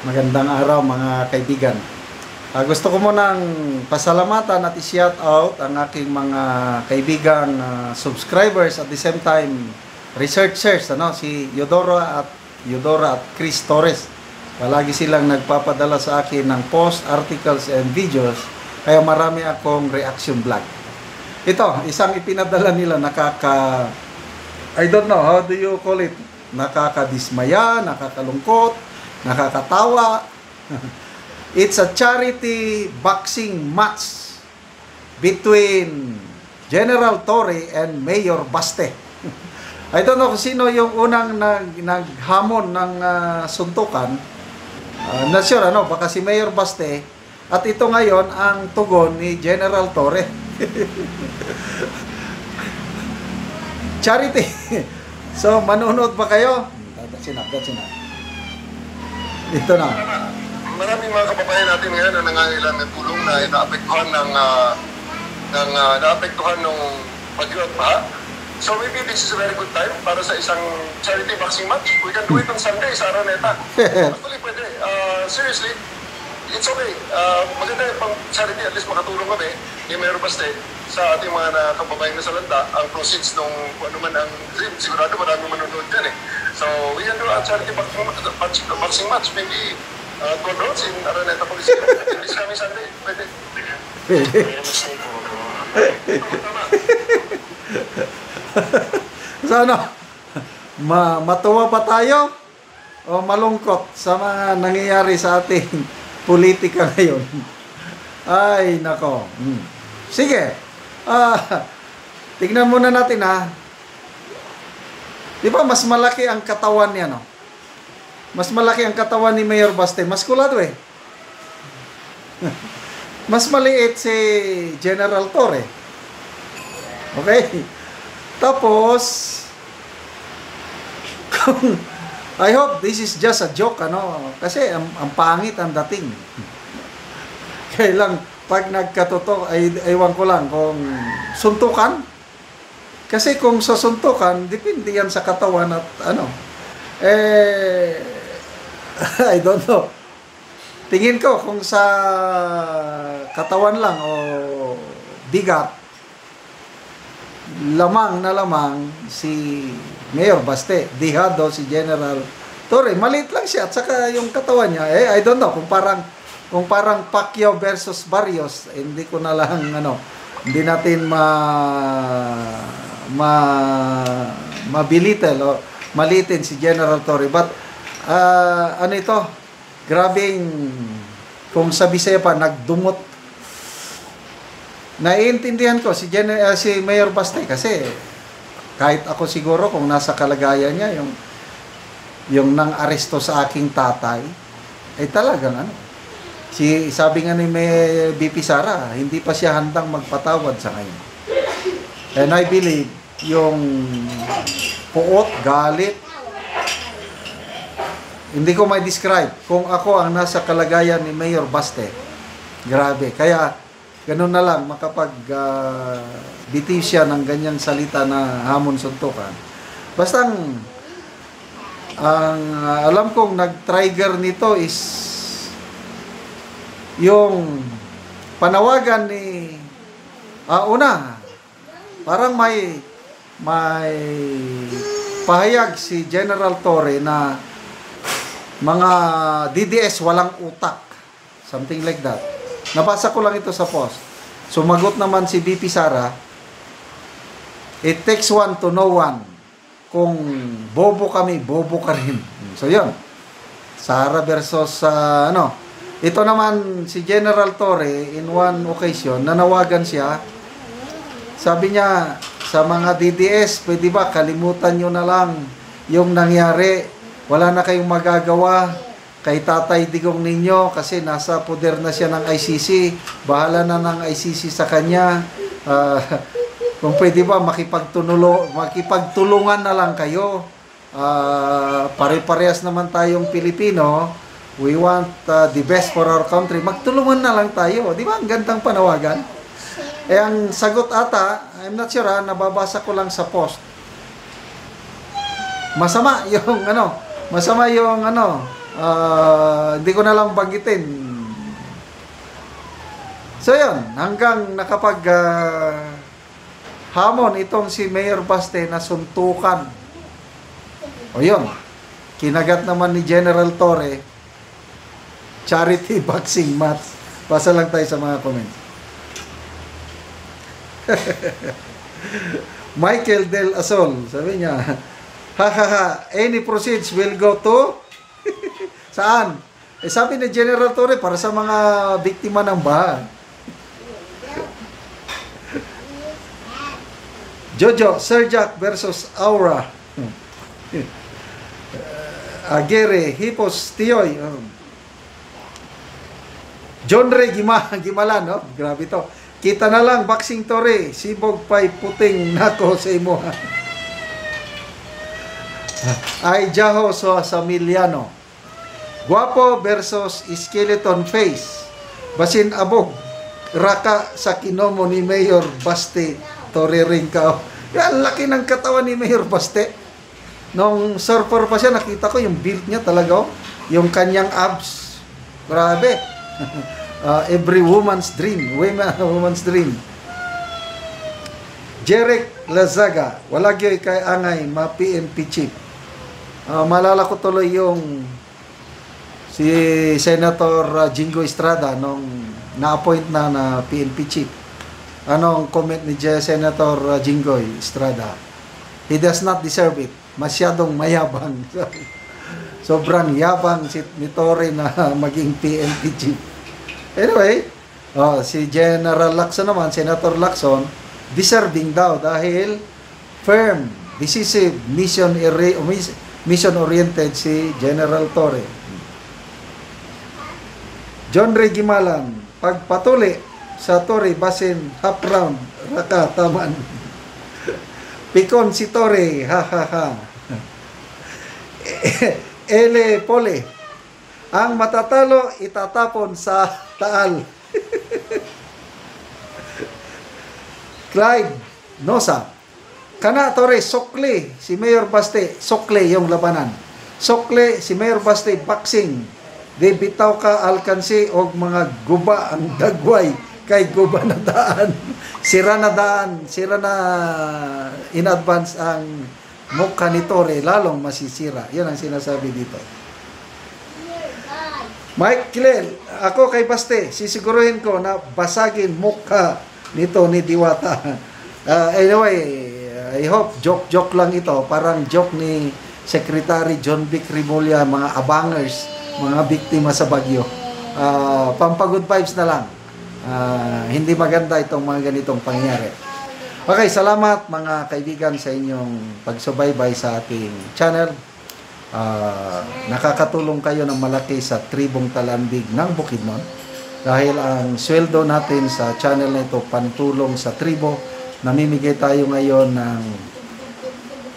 Magandang araw mga kaibigan. Gusto ko munang pasalamatan at i-shout out ang aking mga kaibigang subscribers at the same time researchers, si Eudora at Chris Torres. Palagi silang nagpapadala sa akin ng post, articles and videos, kaya marami akong reaction vlog. Ito, isang ipinadala nila, I don't know, how do you call it? Nakakadismaya, nakakalungkot, nakakatawa. It's a charity boxing match between General Torre and Mayor Baste. I don't know kung sino yung unang naghamon ng suntukan. Not sure, baka si Mayor Baste. At ito ngayon ang tugon ni General Torre. Charity. So, manonood ba kayo? That's enough. Ito na. Maraming mga kababayan natin ngayon na nangangailangan ng tulong na naapektuhan ng bagyo at baha. So maybe this is a very good time para sa isang charity boxing match. We can do it on Sunday sa Araneta. Actually pwede. Seriously, it's okay. Maganda yung pang charity, at least makatulong kami ni Mayor Baste sa ating mga kababayan na sa landa. Ang proceeds nung ano man ang dream, sigurado maraming manonood dyan eh. So we can do a charity boxing match. Maybe 12 rounds in Araneta Police. This coming Sunday, pwede. So matuwa pa tayo o malungkot sa mga nangyayari sa ating politika ngayon? Ay, nako. Sige. Tignan muna natin Di ba mas malaki ang katawan niya, no? Mas malaki ang katawan ni Mayor Baste. Maskulado eh. Mas maliit si General Torre. Okay? Tapos, I hope this is just a joke, Kasi ang pangit ang dating. Kaya lang, pag nagkatotoo, aywan ko lang kung suntukan. Kasi kung sa suntukan, depende yan sa katawan at I don't know. Tingin ko kung sa katawan lang o bigat, lamang si Mayor Baste, dihado si General Torre. Maliit lang siya at saka yung katawan niya, I don't know, kung parang Pacquiao versus Barrios, hindi ko na lang hindi natin mabilitel o malitin si General Torre. But ito, grabing, kung sa Bisaya pa, nagdumot. Naiintindihan ko si Mayor Baste kasi kahit ako siguro kung nasa kalagayan niya, yung nang aresto sa aking tatay, ay talagang sabi nga ni BP Sara, hindi pa siya handang magpatawad sa ngayon. And I believe yung puot, galit, hindi ko may describe kung ako ang nasa kalagayan ni Mayor Baste. Grabe. Kaya ganun na lang makapag-bitiw siya ng ganyang salita na hamon suntukan. Basta ang alam kong nag-trigger nito is yung panawagan ni parang may pahayag si General Torre na mga DDS walang utak, something like that. Nabasa ko lang ito sa post. Sumagot naman si BP Sara, it takes one to know one. Kung bobo kami, bobo ka rin. So yun, Sara versus ito naman si General Torre, in one occasion nanawagan siya. Sabi niya sa mga DDS, pwede ba kalimutan nyo na lang yung nangyari, wala na kayong magagawa kay Tatay Digong ninyo kasi nasa poder na siya ng ICC, bahala na ng ICC sa kanya. Kung pwede ba makipagtulungan na lang kayo. Pare-parehas naman tayong Pilipino, we want the best for our country, magtulungan na lang tayo. Di ba ang gandang panawagan? Ang sagot ata, I'm not sure nababasa ko lang sa post, masama yung Hindi ko na lang banggitin. So yun, hanggang nakapag hamon itong si Mayor Baste na suntukan. O yun, kinagat naman ni General Torre, charity boxing match. Pasa lang tayo sa mga comments. Michael Del Asol, sabi niya, any proceeds will go to saan? Sabi ni General Torre, para sa mga biktima ng baha. Jojo, Sir Jack versus Aura. Agere, Hipos, Tioy. John Ray Gimalan, no? Grabe to. Kita na lang, boxing Torre, sibog pa'y puting nako sa imo. Ay Jaho so Samiliano. Guapo versus Skeleton Face. Basin abog, raka sa kinomo ni Mayor Baste, Torre Ringkao. Yan, laki ng katawan ni Mayor Baste. Nung surfer pa siya, nakita ko yung build niya talaga. Yung kanyang abs. Grabe. Every woman's dream. Woman's dream. Jeric Lazaga. Wala gyoy kay angay ma-PNP chief. Malala ko tuloy yung si Senator Jingo Estrada nung na-appoint na PNP chief. Anong comment ni Senator Jingo Estrada? He does not deserve it. Masyadong mayabang. Sobrang yabang ni Torre na maging PNP chief. Anyway, si General Lacson naman, Senator Lacson, deserving daw dahil firm, decisive, mission-oriented si General Torre. John Ray Gimalan, pagpatuli sa Torre, basin half round, raka, taman. Pikon si Torre, ha ha ha. Ele Pole, ang matatalo itatapon sa Taal. Clyde Nosa, kana Torre, sokle si Mayor Baste, sokle yung labanan. Sokle si Mayor Baste, boxing. Di bitaw ka alkansi og mga guba ang dagway kay guba na daan. Sira na daan, sira na in advance ang mukha ni Torre, lalong masisira. Yan ang sinasabi dito. Mike Kilel, ako kay Baste, sisiguruhin ko na basagin mukha nito ni Diwata. Anyway, I hope joke lang ito. Parang joke ni Secretary John Vic Rimulya, mga abangers, mga biktima sa bagyo. Pampagod vibes na lang. Hindi maganda itong mga ganitong pangyayari. Okay, salamat mga kaibigan sa inyong pagsubaybay sa ating channel. Nakakatulong kayo ng malaki sa tribong Talandig ng Bukidnon. Dahil ang sweldo natin sa channel na ito, pantulong sa tribo. Namimigay tayo ngayon ng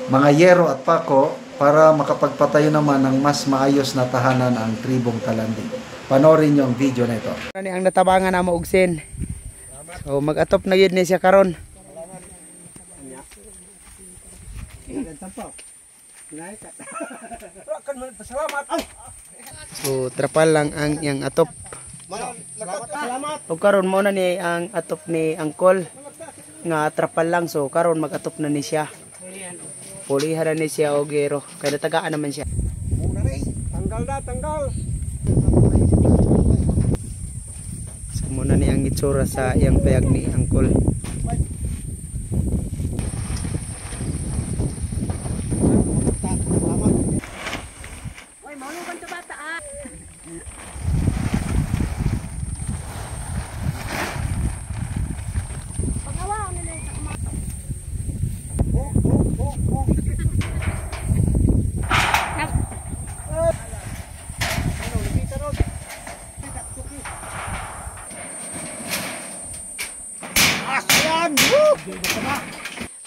mga yero at pako para makapagpatayo naman ng mas maayos na tahanan ang tribong Talandig. Panoorin nyo ang video na ito. Ang natabangan na maugsin. So mag-atop na yun niya karon. So trapal lang ang yang atop. So karon mo na ni ang atop ni Angkol nga trapal lang, so karon mag-atop na ni siya. Pulihan na ni siya og gero kay natagaan naman siya. Tanggal na, tanggal. So muna ni ang itsura sa iyang payag ni Angkol.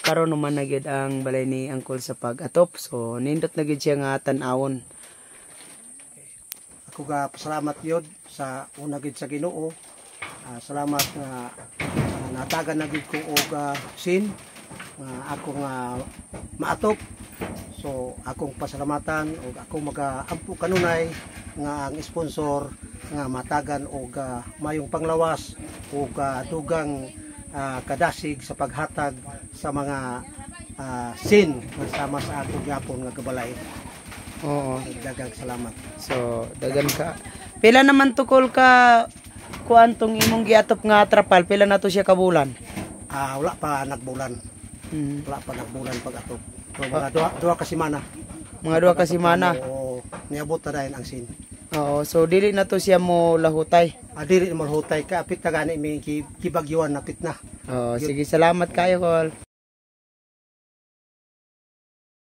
Karon naman na gyud ang balay ni Angkol sa pag-atop, so nindot na gyud siya nga tan-awon. Ako ga pasalamat yun sa una gid sa Ginoo. Salamat nga natagan na gid ko og sin ako nga maatop. So akong pasalamatan og akong mag-ampo kanunay nga ang sponsor nga matagan og mayong panglawas og dugang kadasig sa paghatag sa mga sin sama sa ato gyapon nga kabalay. Oo. Daghang salamat. So, dagan ka. Pila naman tukol ka kuan tong imong giatop nga trapal, pila na to siya kabulan? Wala pa nagbulan. Wala pa nagbulan pag-atop. So, mga duha ka semana. Mga 2 ka semana. Oo, niabot na dahil ang sin. Oo, so dili na to siya mo lahutay. Dili na malhutay ka apit na gani may kibagyuan napit na. Oo, sige, salamat kayo, Kol.